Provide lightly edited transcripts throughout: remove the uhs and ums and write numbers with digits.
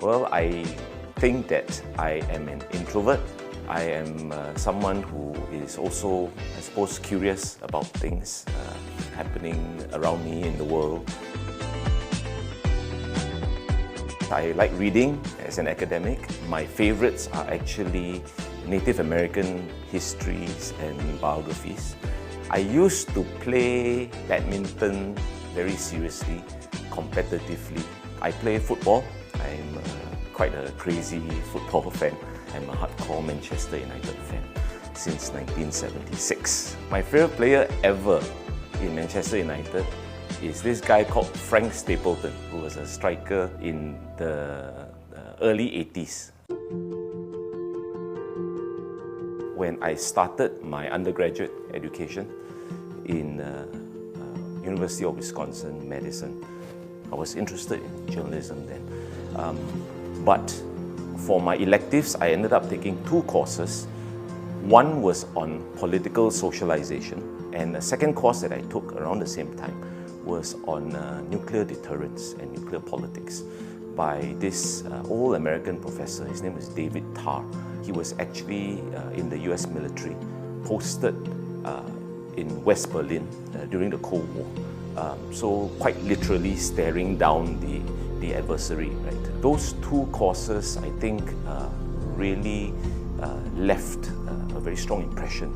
Well, I think that I am an introvert. I am someone who is also, I suppose, curious about things happening around me in the world. I like reading as an academic. My favorites are actually Native American histories and biographies. I used to play badminton very seriously, competitively. I play football. I'm quite a crazy football fan. I'm a hardcore Manchester United fan since 1976. My favorite player ever in Manchester United is this guy called Frank Stapleton, who was a striker in the early 80s. When I started my undergraduate education in University of Wisconsin-Madison, I was interested in journalism then. But for my electives, I ended up taking 2 courses. One was on political socialization, and the second course that I took around the same time was on nuclear deterrence and nuclear politics by this old American professor. His name was David Tarr. He was actually in the US military, posted in West Berlin during the Cold War. So quite literally staring down the adversary. Right? Those 2 courses, I think, really left a very strong impression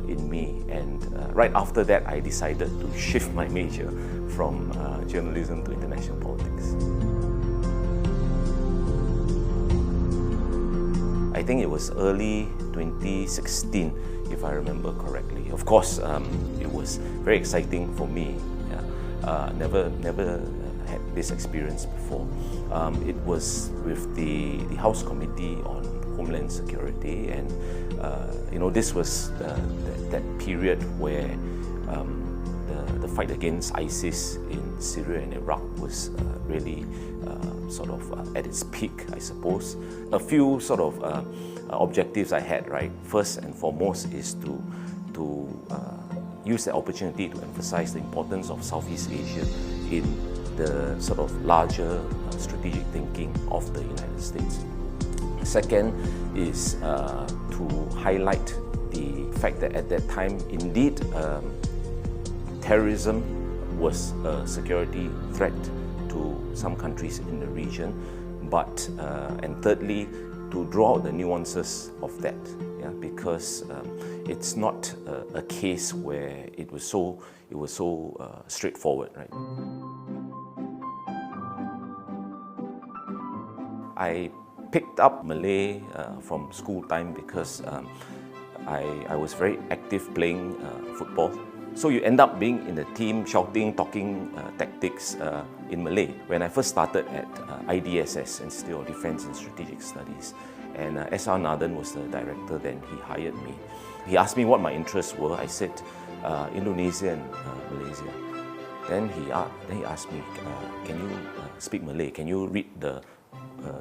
in me, and right after that I decided to shift my major from journalism to international politics. I think it was early 2016, if I remember correctly. Of course, it was very exciting for me. Never had this experience before. It was with the House Committee on Homeland Security, and this was that period where the fight against ISIS in Syria and Iraq was really sort of at its peak, I suppose. A few sort of objectives I had, right? First and foremost is to use the opportunity to emphasize the importance of Southeast Asia in the sort of larger strategic thinking of the United States. Second is to highlight the fact that at that time, indeed, terrorism was a security threat to some countries in the region, but and thirdly, to draw out the nuances of that, because it's not a case where it was so straightforward, right? I picked up Malay from school time because I was very active playing football. So you end up being in the team, shouting, talking tactics in Malay. When I first started at IDSS, Institute of Defence and Strategic Studies, and S.R. Nathan was the director then, he hired me. He asked me what my interests were. I said Indonesia and Malaysia. Then he asked me, can you speak Malay? Can you read the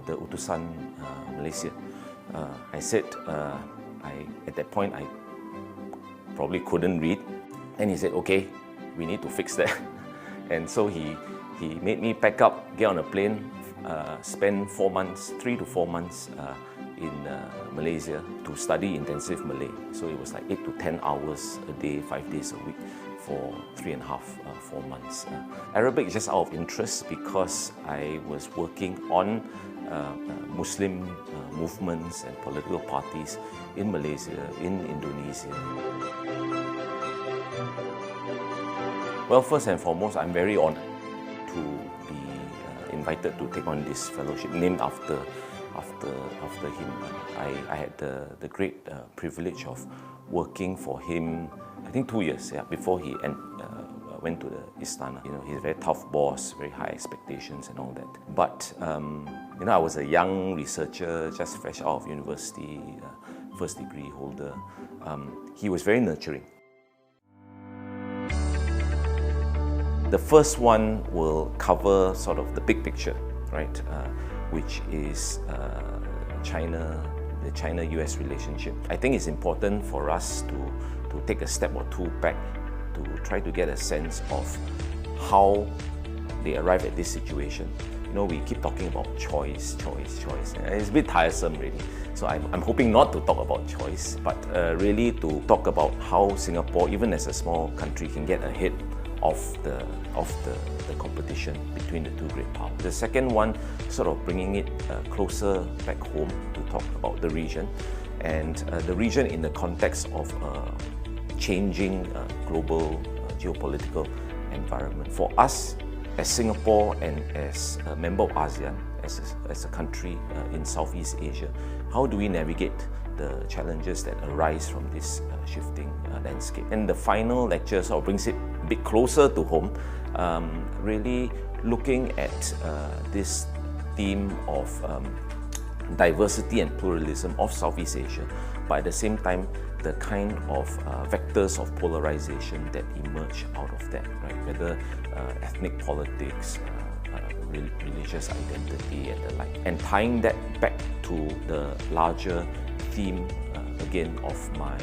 Utusan Malaysia? I said, at that point I probably couldn't read. And he said, okay, we need to fix that. And so he made me pack up, get on a plane, spend 3 to 4 months in Malaysia to study intensive Malay. So it was like 8 to 10 hours a day, 5 days a week for 3.5, 4 months. Arabic is just out of interest because I was working on Muslim movements and political parties in Malaysia, in Indonesia. Well, first and foremost, I'm very honored to be invited to take on this fellowship named after him. I had the great privilege of working for him, I think 2 years before he went to the Istana. He's a very tough boss, very high expectations and all that. But I was a young researcher, just fresh out of university, first degree holder. He was very nurturing. The first one will cover sort of the big picture, right? Which is the China-US relationship. I think it's important for us to take a step or two back to try to get a sense of how they arrived at this situation. we keep talking about choice, and it's a bit tiresome really. So I'm hoping not to talk about choice, but really to talk about how Singapore, even as a small country, can get ahead of the competition between the two great powers. The second one, sort of bringing it closer back home to talk about the region, and the region in the context of changing global geopolitical environment. For us, as Singapore and as a member of ASEAN, as a country in Southeast Asia, how do we navigate the challenges that arise from this shifting landscape? And the final lecture sort of brings it a bit closer to home, really looking at this theme of diversity and pluralism of Southeast Asia, but at the same time, the kind of vectors of polarization that emerge out of that, right? Whether ethnic politics, religious identity and the like. And tying that back to the larger theme, again, of my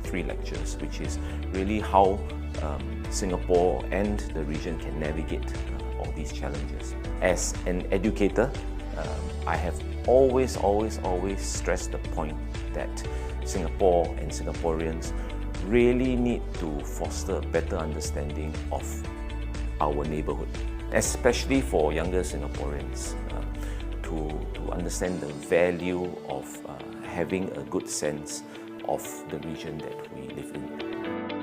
3 lectures, which is really how Singapore and the region can navigate all these challenges. As an educator, I have always stressed the point that Singapore and Singaporeans really need to foster a better understanding of our neighbourhood, especially for younger Singaporeans, to understand the value of having a good sense of the region that we live in.